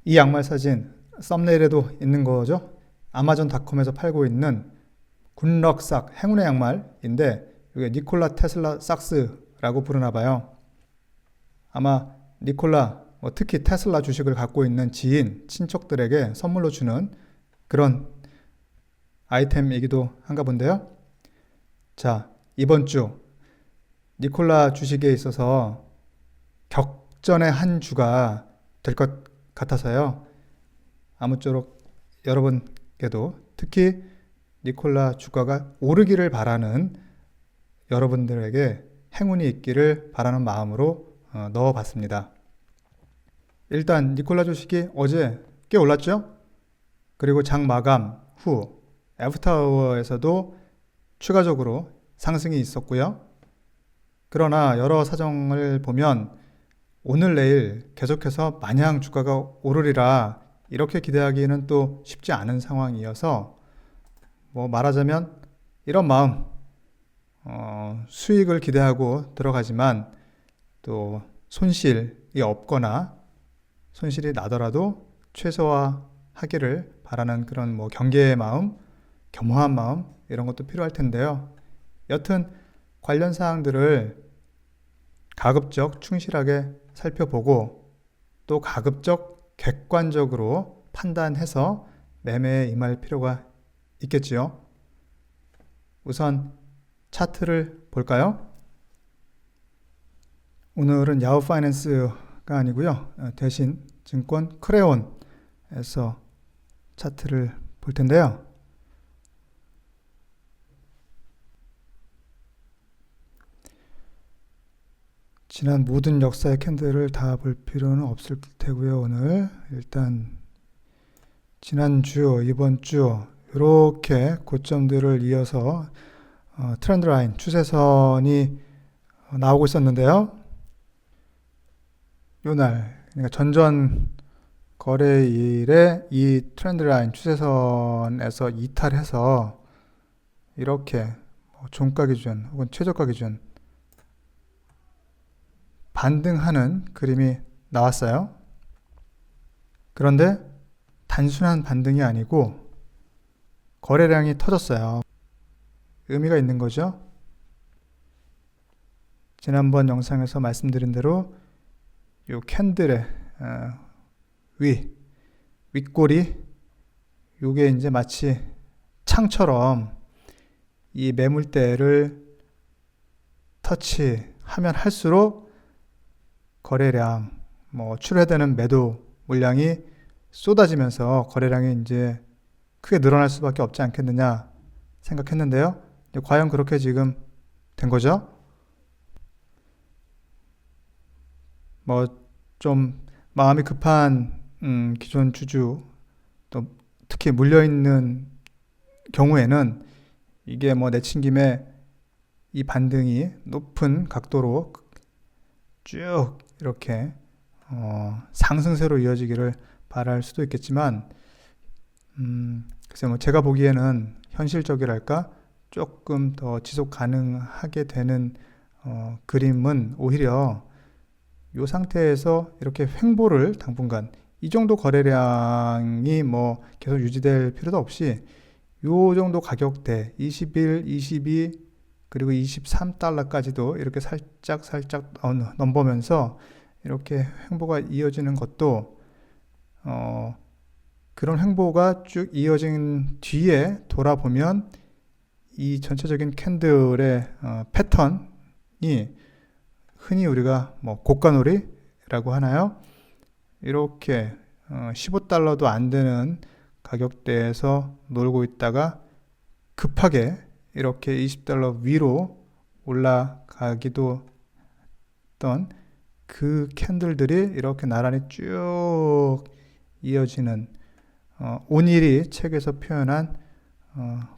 이 양말 사진 썸네일에도 있는 거죠. 아마존닷컴에서 팔고 있는 굿럭삭 행운의 양말인데 이게 니콜라 테슬라 삭스라고 부르나 봐요. 아마 니콜라 특히 테슬라 주식을 갖고 있는 지인, 친척들에게 선물로 주는 그런 아이템이기도 한가 본데요. 자, 이번 주 니콜라 주식에 있어서 격전의 한 주가 될 것 같아서요. 아무쪼록 여러분께도 특히 니콜라 주가가 오르기를 바라는 여러분들에게 행운이 있기를 바라는 마음으로 넣어봤습니다. 일단 니콜라 주식이 어제 꽤 올랐죠? 그리고 장 마감 후 애프터아워에서도 추가적으로 상승이 있었고요. 그러나 여러 사정을 보면 오늘 내일 계속해서 마냥 주가가 오르리라 이렇게 기대하기는 또 쉽지 않은 상황이어서 말하자면 이런 마음, 수익을 기대하고 들어가지만 또 손실이 없거나 손실이 나더라도 최소화하기를 바라는 그런 경계의 마음, 겸허한 마음 이런 것도 필요할 텐데요. 여튼 관련 사항들을 가급적 충실하게 살펴보고 또 가급적 객관적으로 판단해서 매매에 임할 필요가 있겠지요. 우선 차트를 볼까요? 오늘은 야후 파이낸스가 아니고요. 대신 증권 크레온에서 차트를 볼 텐데요. 지난 모든 역사의 캔들을 다 볼 필요는 없을 테고요. 오늘 일단 지난주, 이번 주 이렇게 고점들을 이어서 트렌드 라인, 추세선이 나오고 있었는데요. 요날, 그러니까 전전 거래일에 이 트렌드 라인, 추세선에서 이탈해서 이렇게 종가 기준 혹은 최저가 기준 반등하는 그림이 나왔어요. 그런데 단순한 반등이 아니고 거래량이 터졌어요. 의미가 있는 거죠. 지난번 영상에서 말씀드린 대로 이 캔들의 윗꼬리 요게 이제 마치 창처럼 이 매물대를 터치하면 할수록 거래량, 출회되는 매도 물량이 쏟아지면서 거래량이 이제 크게 늘어날 수밖에 없지 않겠느냐 생각했는데요. 과연 그렇게 지금 된 거죠? 좀 마음이 급한 기존 주주 또 특히 물려있는 경우에는 이게 내친 김에 이 반등이 높은 각도로 쭉 이렇게 상승세로 이어지기를 바랄 수도 있겠지만 글쎄 제가 보기에는 현실적이랄까 조금 더 지속 가능하게 되는 그림은 오히려 이 상태에서 이렇게 횡보를 당분간 이 정도 거래량이 계속 유지될 필요도 없이 이 정도 가격대 21, 22 그리고 23달러까지도 이렇게 살짝 넘보면서 이렇게 횡보가 이어지는 것도 그런 횡보가 쭉 이어진 뒤에 돌아보면 이 전체적인 캔들의 패턴이 흔히 우리가 고가놀이라고 하나요? 이렇게 15달러도 안 되는 가격대에서 놀고 있다가 급하게 이렇게 20달러 위로 올라가기도 했던 그 캔들들이 이렇게 나란히 쭉 이어지는 오닐이 책에서 표현한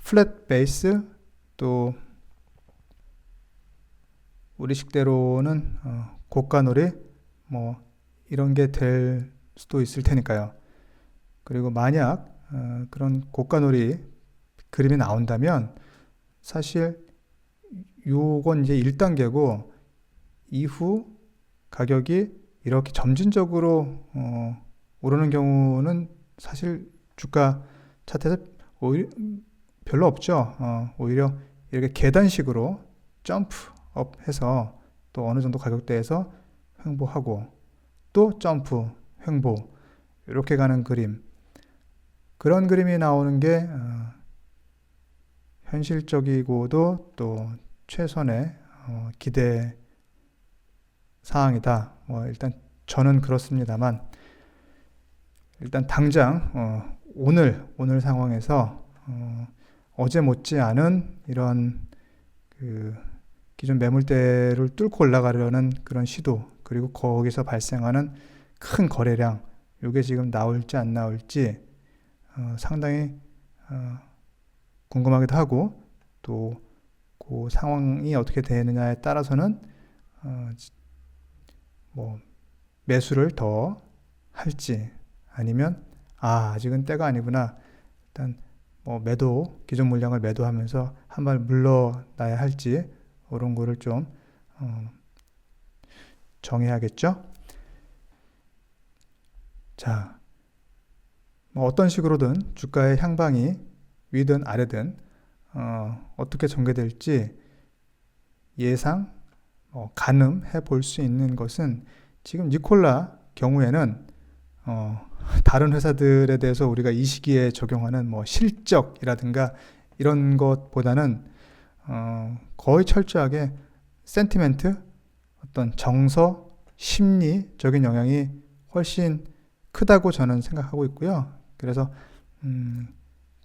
플랫 베이스 또 우리식대로는 고가놀이 이런 게 될 수도 있을 테니까요. 그리고 만약 그런 고가놀이 그림이 나온다면 사실 요건 이제 1단계고 이후 가격이 이렇게 점진적으로 오르는 경우는 사실 주가 차트에서 오히려 별로 없죠. 오히려 이렇게 계단식으로 점프업 해서 또 어느 정도 가격대에서 횡보하고 또 점프, 횡보 이렇게 가는 그림, 그런 그림이 나오는 게 현실적이고도 또 최선의 기대 사항이다. 일단 저는 그렇습니다만, 일단 당장 오늘 상황에서 어제 못지않은 이런 그 기존 매물대를 뚫고 올라가려는 그런 시도, 그리고 거기서 발생하는 큰 거래량, 이게 지금 나올지 안 나올지 상당히 궁금하기도 하고, 또 그 상황이 어떻게 되느냐에 따라서는 뭐 매수를 더 할지, 아니면 아직은 때가 아니구나, 일단 매도, 기존 물량을 매도하면서 한 발 물러나야 할지, 그런 거를 좀 정해야겠죠. 자, 어떤 식으로든 주가의 향방이 위든 아래든 어떻게 전개될지 예상, 가늠해 볼 수 있는 것은, 지금 니콜라 경우에는 다른 회사들에 대해서 우리가 이 시기에 적용하는 실적이라든가 이런 것보다는 거의 철저하게 센티멘트, 어떤 정서, 심리적인 영향이 훨씬 크다고 저는 생각하고 있고요. 그래서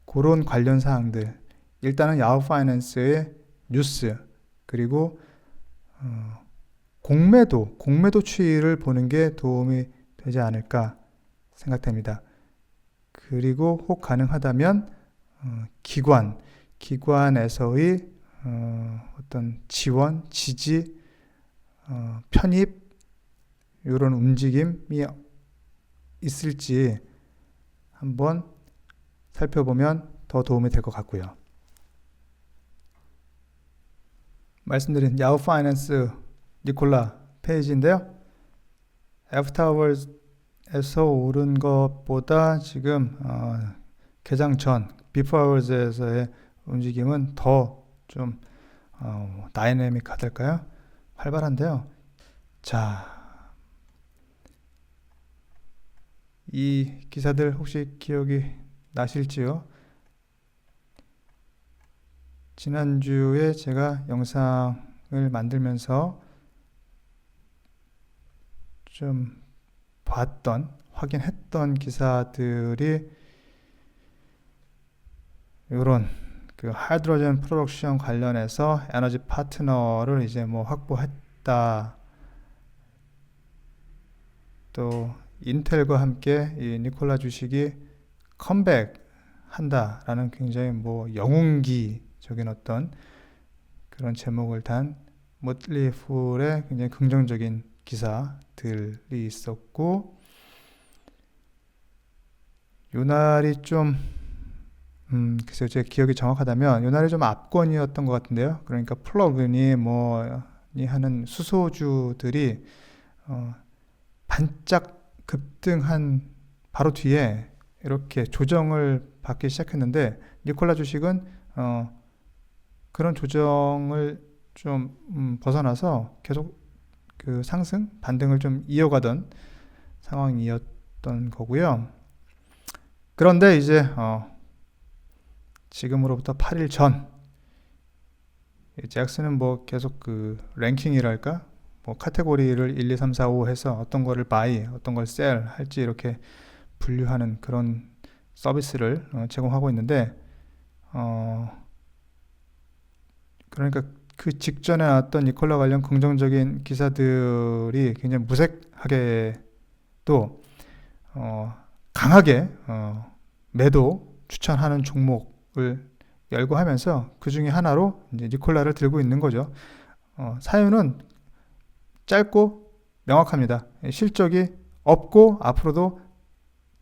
그런 관련 사항들, 일단은 야후 파이낸스의 뉴스, 그리고 공매도 추이를 보는 게 도움이 되지 않을까 생각됩니다. 그리고 혹 가능하다면 기관에서의 어떤 지원, 지지, 편입, 이런 움직임이 있을지 한번 살펴보면 더 도움이 될 것 같고요. 말씀드린 야후 파이낸스 니콜라 페이지인데요. 애프터워즈에서 오른 것보다 지금 개장 전 비포 아워즈에서의 움직임은 더 좀 다이내믹하달까요? 활발한데요. 자, 이 기사들 혹시 기억이 나실지요? 지난주에 제가 영상을 만들면서 좀 확인했던 기사들이 이런 그 하이드로젠 프로덕션 관련해서 에너지 파트너를 이제 확보했다. 또 인텔과 함께 이 니콜라 주식이 컴백한다라는 굉장히 영웅기적인 어떤 그런 제목을 단 모틀리 푸의 굉장히 긍정적인 기사들이 있었고, 요날이 좀 글쎄요, 제 기억이 정확하다면 요날이 좀 압권이었던 것 같은데요. 그러니까 플러그니 하는 수소주들이 반짝 급등한 바로 뒤에 이렇게 조정을 받기 시작했는데, 니콜라 주식은 그런 조정을 좀 벗어나서 계속 그 상승, 반등을 좀 이어가던 상황이었던 거고요. 그런데 이제 지금으로부터 8일 전 잭슨은 계속 그 랭킹이랄까, 카테고리를 1, 2, 3, 4, 5 해서 어떤 거를 바이, 어떤 걸 셀 할지 이렇게 분류하는 그런 서비스를 제공하고 있는데, 그러니까 그 직전에 나왔던 니콜라 관련 긍정적인 기사들이 굉장히 무색하게 또 강하게 매도 추천하는 종목을 열고 하면서 그 중에 하나로 이제 니콜라를 들고 있는 거죠. 사유는 짧고 명확합니다. 실적이 없고 앞으로도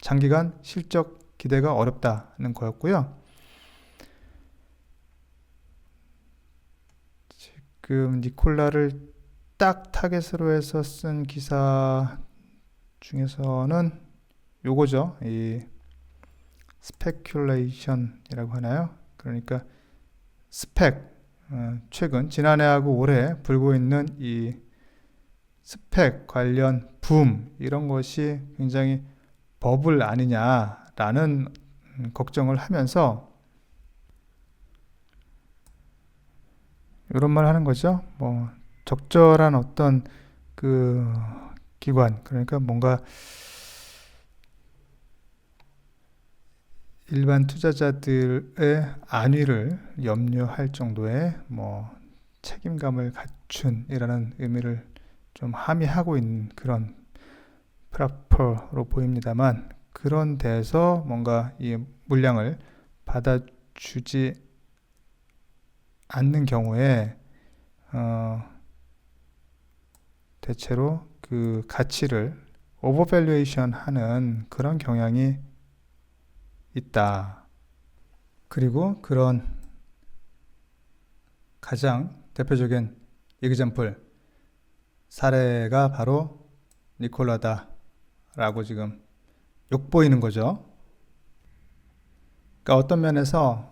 장기간 실적 기대가 어렵다는 거였고요. 지금 니콜라를 딱 타겟으로 해서 쓴 기사 중에서는 요거죠. 이 스페큘레이션이라고 하나요? 그러니까 스펙, 최근 지난해하고 올해 불고 있는 이 스펙 관련 붐 이런 것이 굉장히 버블 아니냐라는 걱정을 하면서 이런 말 하는 거죠. 뭐 적절한 어떤 그 기관, 그러니까 뭔가 일반 투자자들의 안위를 염려할 정도의 뭐 책임감을 갖춘이라는 의미를 좀 함의하고 있는 그런 프라퍼로 보입니다만, 그런 데서 뭔가 이 물량을 받아주지 않는 경우에 대체로 그 가치를 오버밸류에이션 하는 그런 경향이 있다. 그리고 그런 가장 대표적인 example 사례가 바로 니콜라다 라고 지금 욕보이는 거죠. 그러니까 어떤 면에서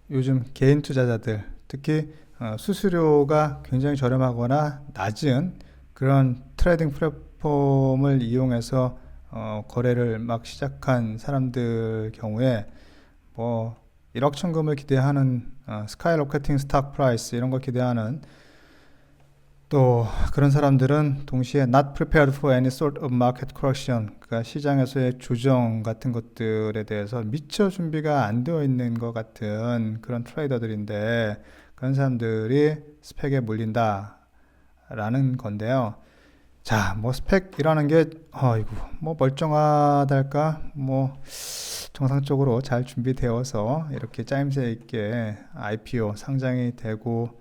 요즘 개인 투자자들, 특히 수수료가 굉장히 저렴하거나 낮은 그런 트레이딩 플랫폼을 이용해서 거래를 막 시작한 사람들 경우에 뭐 1억 천금을 기대하는 스카이로켓팅 스탁 프라이스 이런 걸 기대하는 또 그런 사람들은 동시에 not prepared for any sort of market correction, 그러니까 시장에서의 조정 같은 것들에 대해서 미처 준비가 안 되어 있는 것 같은 그런 트레이더들인데, 그런 사람들이 스펙에 몰린다라는 건데요. 자, 뭐 스펙이라는 게 이거 뭐 멀쩡하달까, 뭐 정상적으로 잘 준비되어서 이렇게 짜임새 있게 IPO 상장이 되고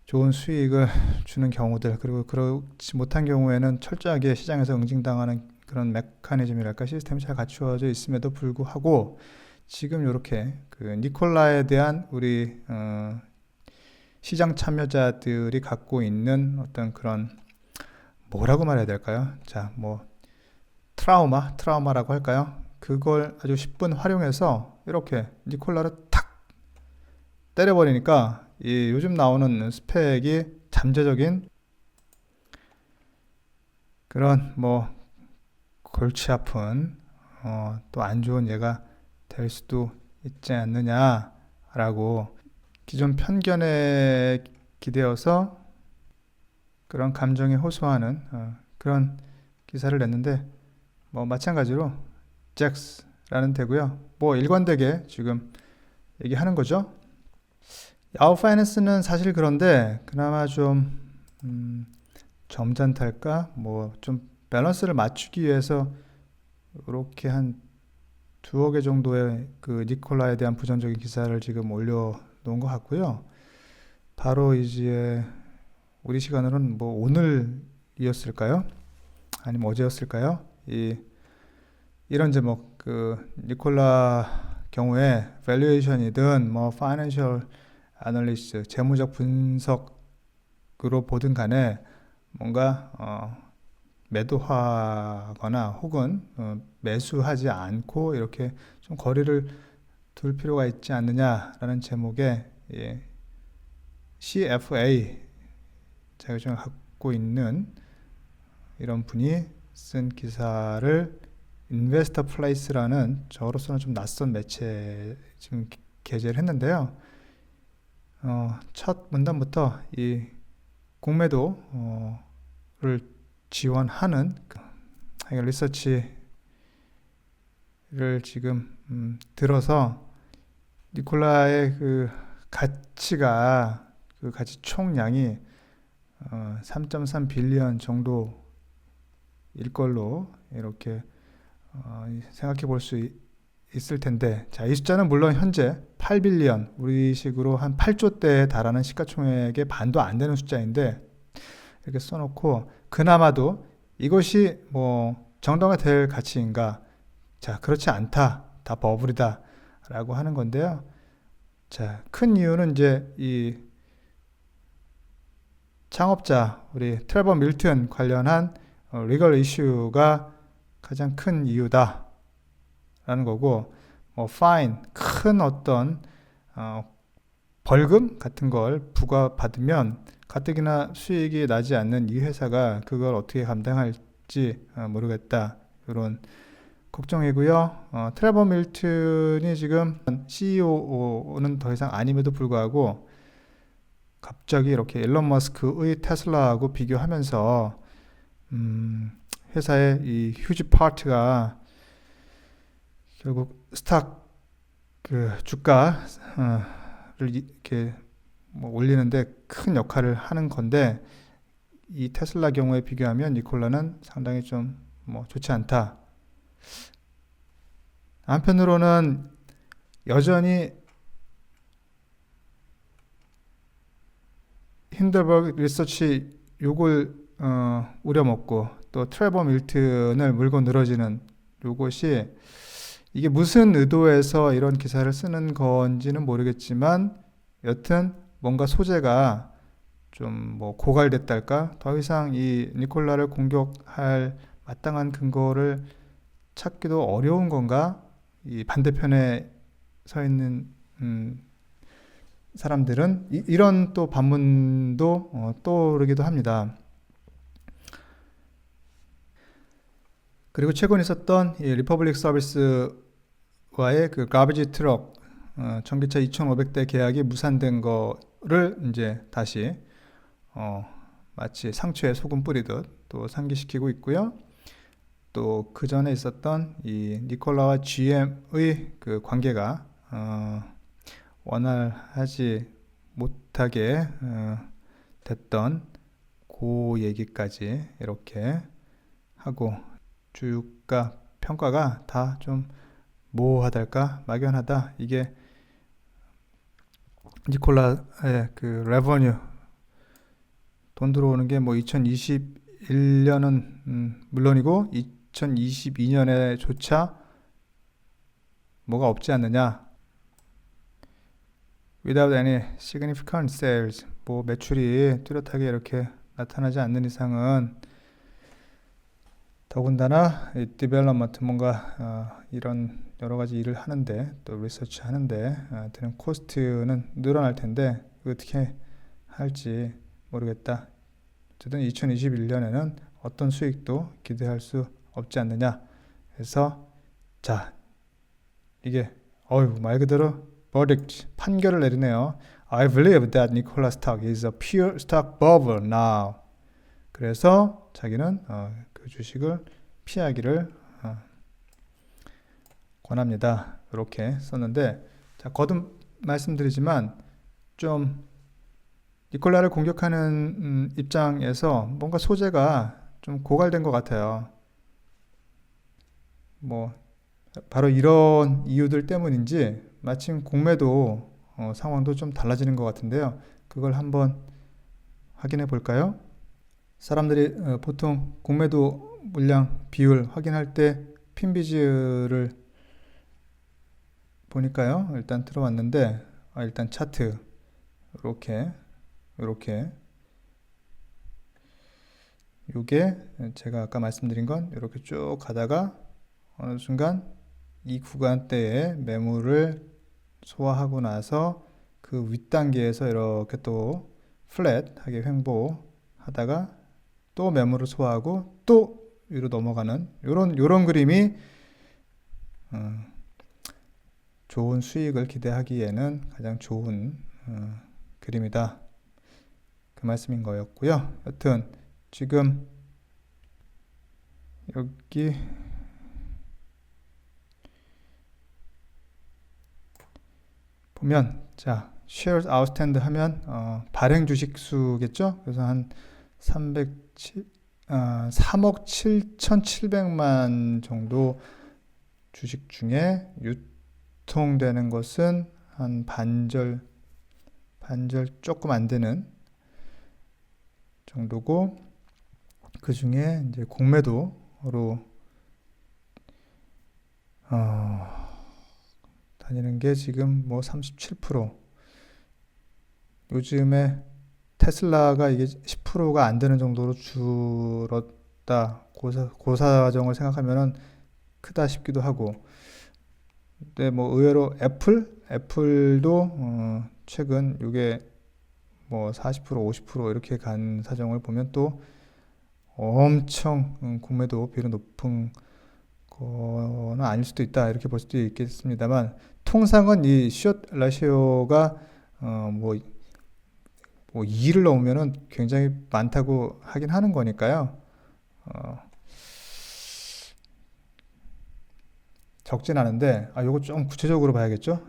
좋은 수익을 주는 경우들, 그리고 그렇지 못한 경우에는 철저하게 시장에서 응징당하는 그런 메커니즘이랄까, 시스템이 잘 갖추어져 있음에도 불구하고 지금 이렇게 그 니콜라에 대한 우리 시장 참여자들이 갖고 있는 어떤 그런, 뭐라고 말해야 될까요? 자, 뭐 트라우마라고 할까요? 그걸 아주 10분 활용해서 이렇게 니콜라를 탁 때려버리니까 이 요즘 나오는 스펙이 잠재적인 그런 뭐 골치 아픈 또 안 좋은 예가 될 수도 있지 않느냐라고 기존 편견에 기대어서 그런 감정에 호소하는 그런 기사를 냈는데, 뭐 마찬가지로 잭스라는 데고요. 뭐 일관되게 지금 얘기하는 거죠. 야후 파이낸스는 사실 그런데 그나마 좀 점잖달까, 뭐 좀 밸런스를 맞추기 위해서 이렇게 한 2억 개 정도의 그 니콜라에 대한 부정적인 기사를 지금 올려놓은 것 같고요. 바로 이제 우리 시간으로는 뭐 오늘이었을까요? 아니면 어제였을까요? 이런 제목, 그 니콜라 경우에 밸류에이션이든 뭐 파이낸셜 애널리스트, 재무적 분석으로 보든 간에 뭔가 매도하거나 혹은 매수하지 않고 이렇게 좀 거리를 둘 필요가 있지 않느냐라는 제목의 CFA 자격증을 갖고 있는 이런 분이 쓴 기사를 인베스터 플레이스라는 저로서는 좀 낯선 매체 지금 게재를 했는데요. 첫 문단부터 이 공매도를 지원하는 리서치를 지금 들어서 니콜라의 그 가치가, 그 가치 총량이 3.3 빌리언 정도일 걸로 이렇게 생각해 볼 수 있을 텐데, 자, 이 숫자는 물론 현재 8빌리언, 우리식으로 한 8조대에 달하는 시가총액의 반도 안 되는 숫자인데, 이렇게 써놓고 그나마도 이것이 뭐 정당화 될 가치인가? 자, 그렇지 않다, 다 버블이다 라고 하는 건데요. 자, 큰 이유는 이제 이 창업자 우리 트레버 밀튼 관련한 리걸 이슈가 가장 큰 이유다 라는 거고, fine, 큰 어떤 벌금 같은 걸 부과받으면 가뜩이나 수익이 나지 않는 이 회사가 그걸 어떻게 감당할지 모르겠다, 이런 걱정이고요. 트레버 밀튼이 지금 CEO는 더 이상 아님에도 불구하고 갑자기 이렇게 일론 머스크의 테슬라하고 비교하면서 회사의 이 휴지 파트가 결국 스탁 그 주가를 이렇게 뭐 올리는데 큰 역할을 하는 건데, 이 테슬라 경우에 비교하면 니콜라는 상당히 좀 좋지 않다. 한편으로는 여전히 힌들버그 리서치 요걸 우려먹고 또 트레버 밀튼을 물고 늘어지는 요것이, 이게 무슨 의도에서 이런 기사를 쓰는 건지는 모르겠지만 여튼 뭔가 소재가 좀 고갈됐달까, 더 이상 이 니콜라를 공격할 마땅한 근거를 찾기도 어려운 건가, 이 반대편에 서 있는 사람들은 이런 또 반문도 떠오르기도 합니다. 그리고 최근 있었던 이 리퍼블릭 서비스와의 그 가비지 트럭 전기차 2,500대 계약이 무산된 거를 이제 다시 마치 상처에 소금 뿌리듯 또 상기시키고 있고요. 또 그 전에 있었던 이 니콜라와 GM의 그 관계가 원활하지 못하게 됐던 그 얘기까지 이렇게 하고, 주가 평가가 다 좀 모호하달까, 막연하다. 이게 니콜라의 그 레버뉴, 돈 들어오는 게 2021년은 물론이고 2022년에 조차 뭐가 없지 않느냐. Without any significant sales, 매출이 뚜렷하게 이렇게 나타나지 않는 이상은, 더군다나 디벨롭먼트, 뭔가 이런 여러 가지 일을 하는데 또 리서치 하는데 드는 코스트는 늘어날 텐데 어떻게 할지 모르겠다. 어쨌든 2021년에는 어떤 수익도 기대할 수 없지 않느냐. 그래서 자, 이게 말 그대로 verdict, 판결을 내리네요. I believe that Nikola stock is a pure stock bubble now. 그래서 자기는 그 주식을 피하기를 권합니다. 이렇게 썼는데, 자, 거듭 말씀드리지만 좀 니콜라를 공격하는 입장에서 뭔가 소재가 좀 고갈된 것 같아요. 바로 이런 이유들 때문인지 마침 공매도 상황도 좀 달라지는 것 같은데요. 그걸 한번 확인해 볼까요? 사람들이 보통 공매도 물량 비율 확인할 때 핀비즈를 보니까요. 일단 들어왔는데 일단 차트 이렇게 요게 제가 아까 말씀드린 건 이렇게 쭉 가다가 어느 순간 이 구간대에 매물을 소화하고 나서 그 윗단계에서 이렇게 또 플랫하게 횡보하다가 또 매물을 소화하고 또 위로 넘어가는 요런 그림이 좋은 수익을 기대하기에는 가장 좋은 그림이다, 그 말씀인 거였고요. 여튼 지금 여기 보면, 자, shares outstanding 하면 발행 주식 수겠죠. 그래서 한 3억 7,700만 정도 주식 중에 유통되는 것은 한 반절 조금 안 되는 정도고, 그 중에 이제 공매도로 다니는 게 지금 37%. 요즘에 테슬라가 이게 10%가 안 되는 정도로 크다. 고사정을 생각하면은 크다 싶기도 하고. 근데 뭐 의외로 애플도 최근 이게 뭐 40% 50% 이렇게 간 사정을 보면 또 엄청 공매도 비율이 높은 거는 아닐 수도 있다 이렇게 볼 수도 있겠습니다만, 통상은 이 숏 라시오가 뭐 2를 넣으면은 굉장히 많다고 하긴 하는 거니까요. 어, 적진 않은데, 요거 좀 구체적으로 봐야겠죠?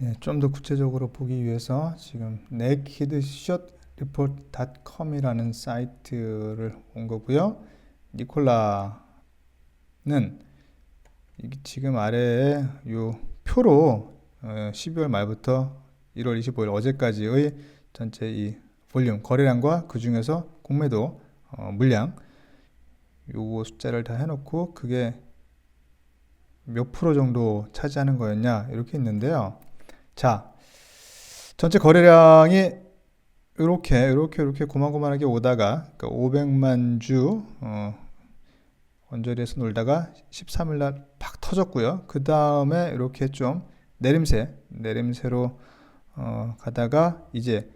예, 좀 더 구체적으로 보기 위해서 지금 nakedshotreport.com이라는 사이트를 온 거고요. 니콜라는 지금 아래에 요 표로 12월 말부터 1월 25일 어제까지의 전체 이 볼륨 거래량과 그 중에서 공매도 물량 요거 숫자를 다 해놓고 그게 몇 프로 정도 차지하는 거였냐 이렇게 있는데요. 자, 전체 거래량이 이렇게 고만고만하게 오다가, 그러니까 500만 주 원저리에서 놀다가 13일 날 팍 터졌고요. 그 다음에 이렇게 좀 내림세로 가다가 이제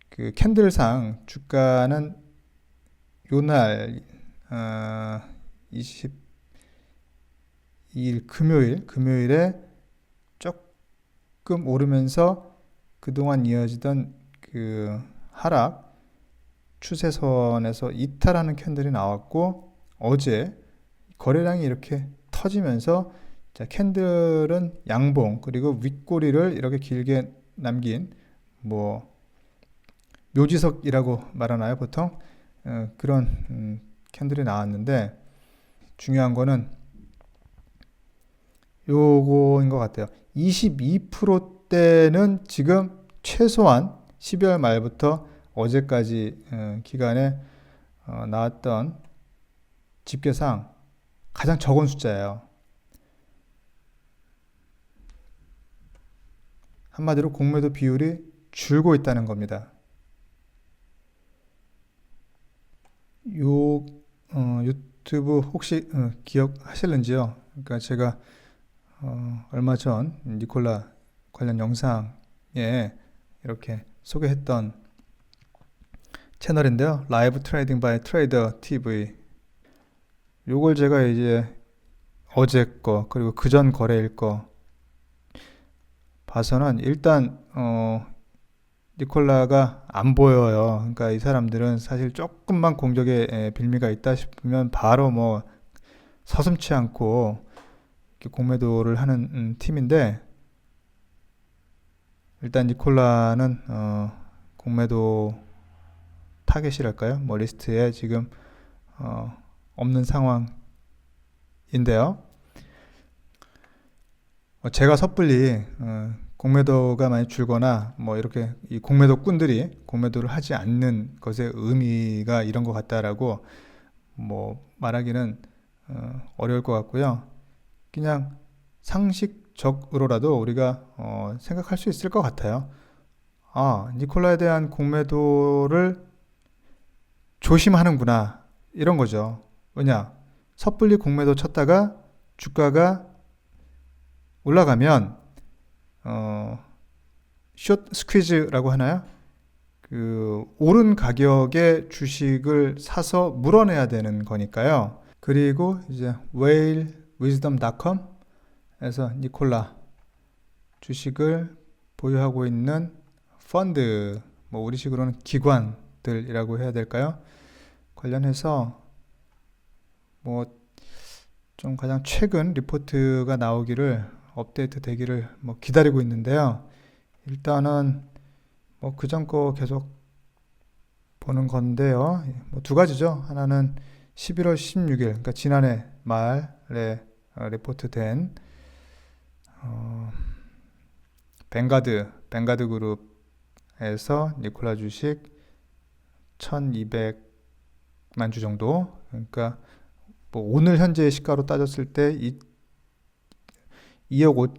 그 캔들상 주가는 요날 22일 금요일에 조금 오르면서 그동안 이어지던 그 하락 추세선에서 이탈하는 캔들이 나왔고, 어제 거래량이 이렇게 터지면서 자, 캔들은 양봉 그리고 윗꼬리를 이렇게 길게 남긴 뭐 묘지석이라고 말하나요 보통? 그런 캔들이 나왔는데, 중요한 거는 요거인 것 같아요. 22%대는 지금 최소한 12월 말부터 어제까지 기간에 나왔던 집계상 가장 적은 숫자예요. 한마디로 공매도 비율이 줄고 있다는 겁니다. 요 유튜브 혹시 기억하실는지요? 그러니까 제가 얼마 전 니콜라 관련 영상에 이렇게 소개했던 채널인데요. 라이브 트레이딩 바이 트레이더 TV. 요걸 제가 이제 어제 거 그리고 그전 거래일 거 봐서는 일단 니콜라가 안 보여요. 그러니까 이 사람들은 사실 조금만 공격의 빌미가 있다 싶으면 바로 뭐 서슴지 않고 공매도를 하는 팀인데, 일단 니콜라는 공매도 타겟이랄까요? 뭐 리스트에 지금 없는 상황인데요. 제가 섣불리 공매도가 많이 줄거나 뭐 이렇게 이 공매도꾼들이 공매도를 하지 않는 것의 의미가 이런 것 같다라고 뭐 말하기는 어려울 것 같고요. 그냥 상식적으로라도 우리가 생각할 수 있을 것 같아요. 니콜라에 대한 공매도를 조심하는구나 이런 거죠. 왜냐, 섣불리 공매도 쳤다가 주가가 올라가면 숏 스퀴즈라고 하나요? 그 오른 가격의 주식을 사서 물어내야 되는 거니까요. 그리고 이제 whalewisdom.com에서 니콜라 주식을 보유하고 있는 펀드, 뭐 우리식으로는 기관들이라고 해야 될까요? 관련해서 뭐 좀 가장 최근 리포트가 나오기를, 업데이트 되기를 뭐 기다리고 있는데요. 일단은 뭐 그전 거 계속 보는 건데요. 뭐 두 가지죠. 하나는 11월 16일, 그러니까 지난해 말에 리포트 된 뱅가드 그룹에서 니콜라 주식 1200만 주 정도, 그러니까 뭐 오늘 현재 시가로 따졌을 때 2억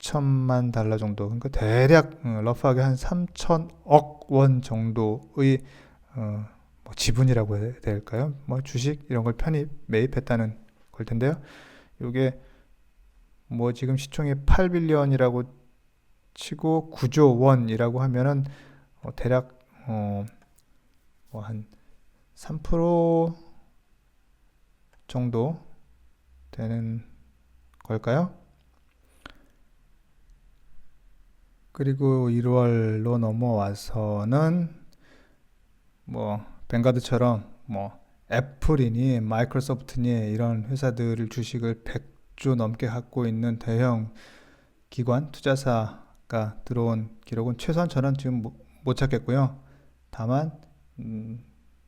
2천만 달러 정도, 그러니까 대략 러프하게 한 3천억 원 정도의 뭐 지분이라고 해야 될까요? 뭐 주식 이런 걸 매입했다는 걸 텐데요. 이게 뭐 지금 시총이 8빌리언이라고 치고 9조 원이라고 하면은 대략 뭐 한 3% 정도 되는 걸까요? 그리고 1월로 넘어와서는 뭐 뱅가드처럼 뭐 애플이니 마이크로소프트니 이런 회사들을 주식을 100조 넘게 갖고 있는 대형 기관 투자사가 들어온 기록은 최소한 저는 지금 못 찾겠고요. 다만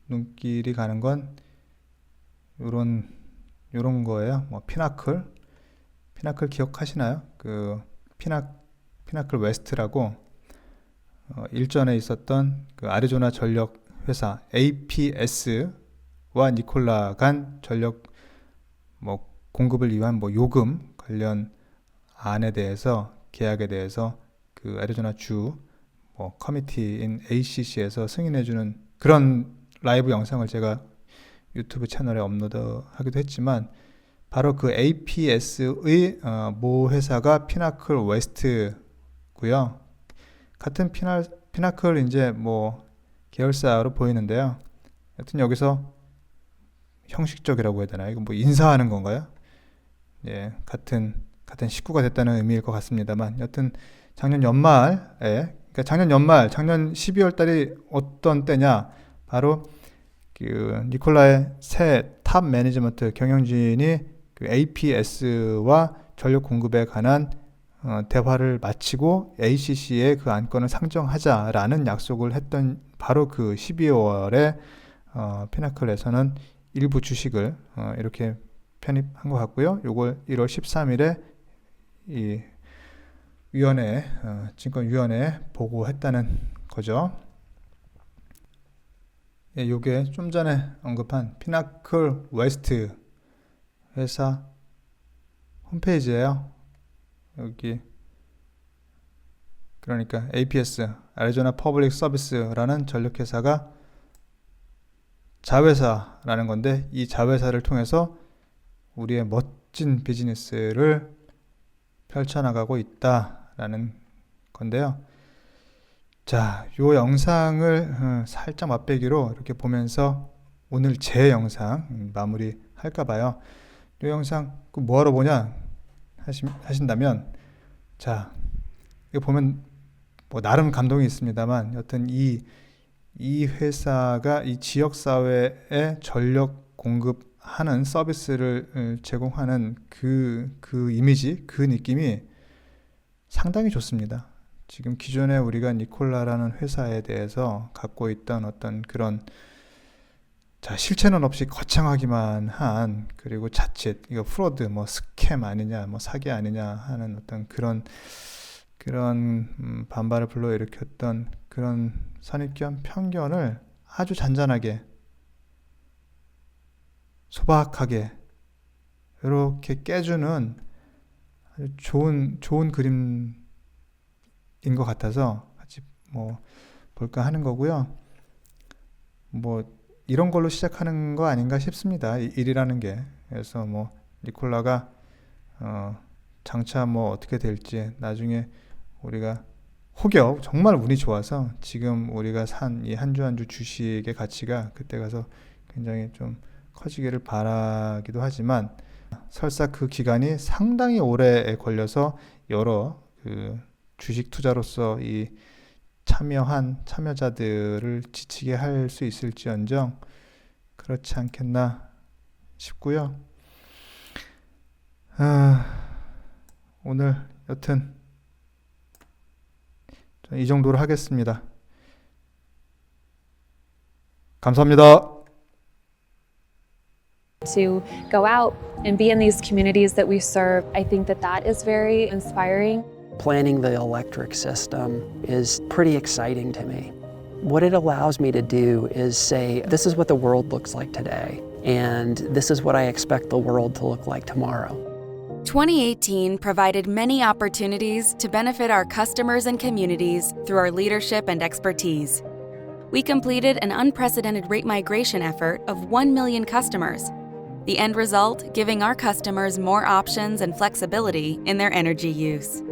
눈길이 가는 건 요런 거예요. 뭐 피나클 기억하시나요? 그 피나클 웨스트라고 일전에 있었던 그 아리조나 전력 회사 APS와 니콜라 간 전력 뭐 공급을 위한 뭐 요금 관련 안에 대해서 계약에 대해서 그 아리조나 주 뭐 커미티인 ACC에서 승인해주는 그런 라이브 영상을 제가 유튜브 채널에 업로드하기도 했지만 바로 그 APS의 모 회사가 피나클 웨스트고요. 같은 피나클 이제 뭐 계열사로 보이는데요. 하여튼 여기서 형식적이라고 해야 되나요? 이거 뭐 인사하는 건가요? 예, 같은 식구가 됐다는 의미일 것 같습니다만, 여튼 작년 연말에, 그러니까 작년 12월 달이 어떤 때냐? 바로 그 니콜라의 새 탑 매니지먼트 경영진이 그 APS와 전력 공급에 관한 대화를 마치고 ACC에 그 안건을 상정하자라는 약속을 했던 바로 그 12월에 피나클에서는 일부 주식을 이렇게 편입한 것 같고요. 요걸 1월 13일에 이 증권위원회에 보고했다는 거죠. 예, 요게 좀 전에 언급한 피나클 웨스트 회사 홈페이지예요. 여기 그러니까 APS, 아리조나 퍼블릭 서비스라는 전력회사가 자회사라는 건데, 이 자회사를 통해서 우리의 멋진 비즈니스를 펼쳐나가고 있다라는 건데요. 자, 요 영상을 살짝 맛배기로 이렇게 보면서 오늘 제 영상 마무리 할까 봐요. 요 영상 뭐하러 보냐 하신다면, 자, 이거 보면 뭐 나름 감동이 있습니다만, 여튼 이 회사가 이 지역 사회에 전력 공급하는 서비스를 제공하는 그 이미지, 그 느낌이 상당히 좋습니다. 지금 기존에 우리가 니콜라라는 회사에 대해서 갖고 있던 어떤 그런, 자, 실체는 없이 거창하기만 한, 그리고 자칫 이거 프로드 뭐 스캠 아니냐, 뭐 사기 아니냐 하는 어떤 그런 반발을 불러일으켰던 그런 선입견, 편견을 아주 잔잔하게, 소박하게 이렇게 깨주는 아주 좋은 그림인 것 같아서 같이 뭐 볼까 하는 거고요. 뭐 이런 걸로 시작하는 거 아닌가 싶습니다. 일이라는 게. 그래서 뭐 니콜라가 장차 뭐 어떻게 될지, 나중에 우리가 혹여 정말 운이 좋아서 지금 우리가 산 이 한 주 한 주 주식의 가치가 그때 가서 굉장히 좀 커지기를 바라기도 하지만, 설사 그 기간이 상당히 오래 걸려서 여러 그 주식 투자로서 이 참여한 참여자들을 지치게 할 수 있을지언정 그렇지 않겠나 싶고요. 오늘 여튼 이 정도로 하겠습니다. 감사합니다. To go out and be in these communities that we serve, I think that is very inspiring. Planning the electric system is pretty exciting to me. What it allows me to do is say, this is what the world looks like today, and this is what I expect the world to look like tomorrow. 2018 provided many opportunities to benefit our customers and communities through our leadership and expertise. We completed an unprecedented rate migration effort of 1 million customers. The end result, giving our customers more options and flexibility in their energy use.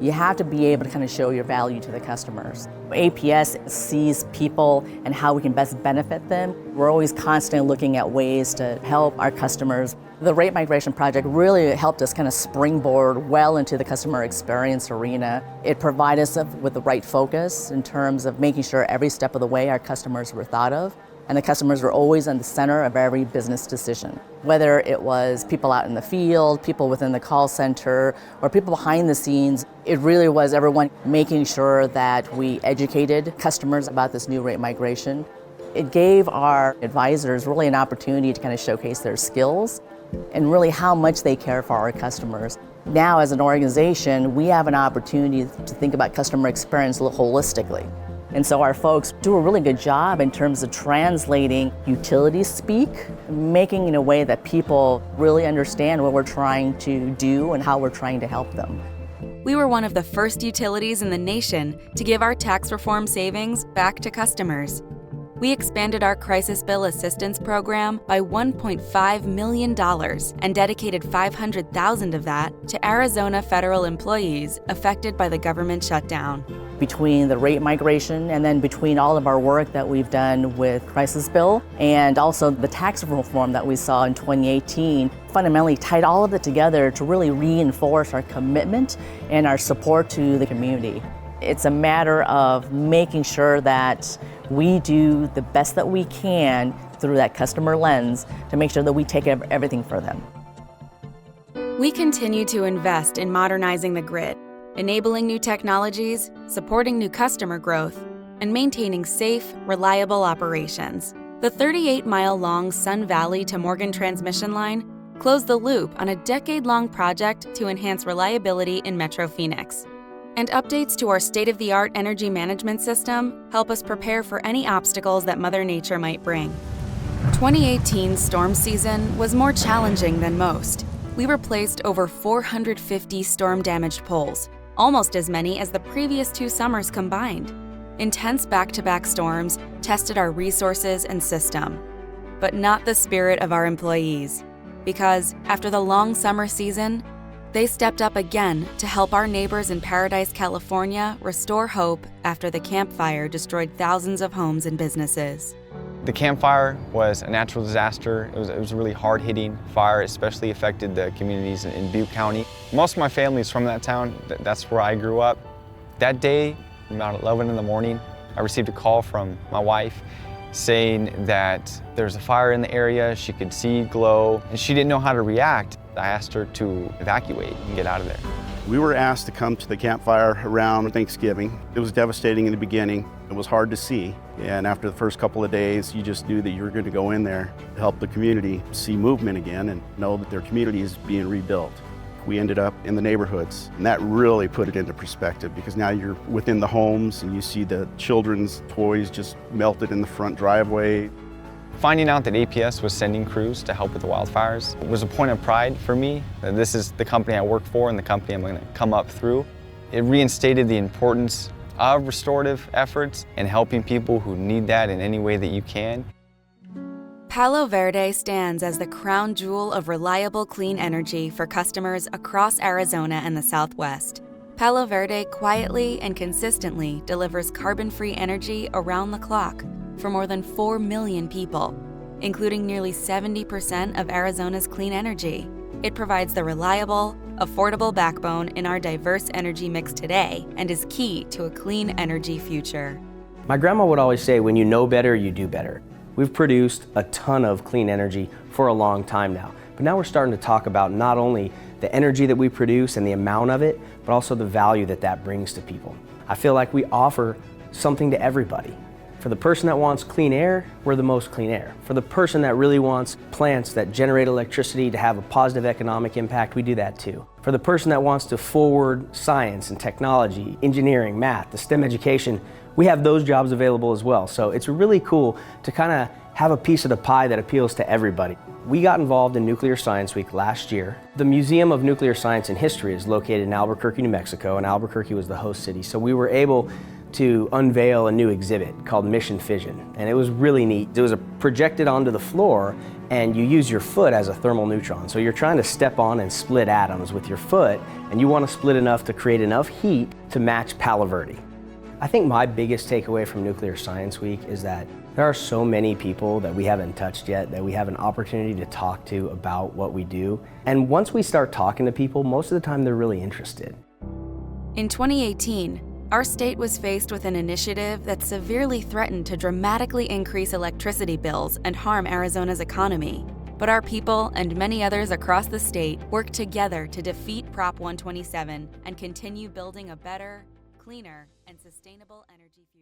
You have to be able to kind of show your value to the customers. APS sees people and how we can best benefit them. We're always constantly looking at ways to help our customers. The rate migration project really helped us kind of springboard well into the customer experience arena. It provided us with the right focus in terms of making sure every step of the way our customers were thought of. And the customers were always in the center of every business decision. Whether it was people out in the field, people within the call center, or people behind the scenes, it really was everyone making sure that we educated customers about this new rate migration. It gave our advisors really an opportunity to kind of showcase their skills and really how much they care for our customers. Now, as an organization, we have an opportunity to think about customer experience holistically. And so our folks do a really good job in terms of translating utility speak, making it in a way that people really understand what we're trying to do and how we're trying to help them. We were one of the first utilities in the nation to give our tax reform savings back to customers. We expanded our crisis bill assistance program by $1.5 million and dedicated $500,000 of that to Arizona federal employees affected by the government shutdown. Between the rate migration and then between all of our work that we've done with crisis bill and also the tax reform that we saw in 2018, fundamentally tied all of it together to really reinforce our commitment and our support to the community. It's a matter of making sure that we do the best that we can through that customer lens to make sure that we take everything for them. We continue to invest in modernizing the grid, enabling new technologies, supporting new customer growth, and maintaining safe, reliable operations. The 38-mile-long Sun Valley to Morgan transmission line closed the loop on a decade-long project to enhance reliability in Metro Phoenix. And updates to our state-of-the-art energy management system help us prepare for any obstacles that Mother Nature might bring. 2018's storm season was more challenging than most. We replaced over 450 storm-damaged poles, almost as many as the previous 2 summers combined. Intense back-to-back storms tested our resources and system, but not the spirit of our employees, because after the long summer season, they stepped up again to help our neighbors in Paradise, California restore hope after the Camp Fire destroyed thousands of homes and businesses. The Camp Fire was a natural disaster. It was a really hard-hitting fire, especially affected the communities in Butte County. Most of my family is from that town. That's where I grew up. That day, about 11 in the morning, I received a call from my wife saying that there's a fire in the area, she could see glow, and she didn't know how to react. I asked her to evacuate and get out of there. We were asked to come to the campfire around Thanksgiving. It was devastating in the beginning. It was hard to see. And after the first couple of days, you just knew that you were going to go in there to help the community see movement again and know that their community is being rebuilt. We ended up in the neighborhoods, and that really put it into perspective because now you're within the homes and you see the children's toys just melted in the front driveway. Finding out that APS was sending crews to help with the wildfires was a point of pride for me. This is the company I work for and the company I'm going to come up through. It reinstated the importance of restorative efforts and helping people who need that in any way that you can. Palo Verde stands as the crown jewel of reliable clean energy for customers across Arizona and the Southwest. Palo Verde quietly and consistently delivers carbon-free energy around the clock for more than 4 million people, including nearly 70% of Arizona's clean energy. It provides the reliable, affordable backbone in our diverse energy mix today and is key to a clean energy future. My grandma would always say, when you know better, you do better. We've produced a ton of clean energy for a long time now, but now we're starting to talk about not only the energy that we produce and the amount of it, but also the value that that brings to people. I feel like we offer something to everybody. For the person that wants clean air, we're the most clean air. For the person that really wants plants that generate electricity to have a positive economic impact, we do that too. For the person that wants to forward science and technology, engineering, math, the STEM education, we have those jobs available as well. So it's really cool to kind of have a piece of the pie that appeals to everybody. We got involved in Nuclear Science Week last year. The Museum of Nuclear Science and History is located in Albuquerque, New Mexico, and Albuquerque was the host city. So we were able to unveil a new exhibit called Mission Fission, and it was really neat. It was projected onto the floor, and you use your foot as a thermal neutron. So you're trying to step on and split atoms with your foot, and you want to split enough to create enough heat to match Palo Verde. I think my biggest takeaway from Nuclear Science Week is that there are so many people that we haven't touched yet, that we have an opportunity to talk to about what we do. And once we start talking to people, most of the time they're really interested. In 2018, our state was faced with an initiative that severely threatened to dramatically increase electricity bills and harm Arizona's economy. But our people and many others across the state worked together to defeat Prop 127 and continue building a better, cleaner, and sustainable energy future.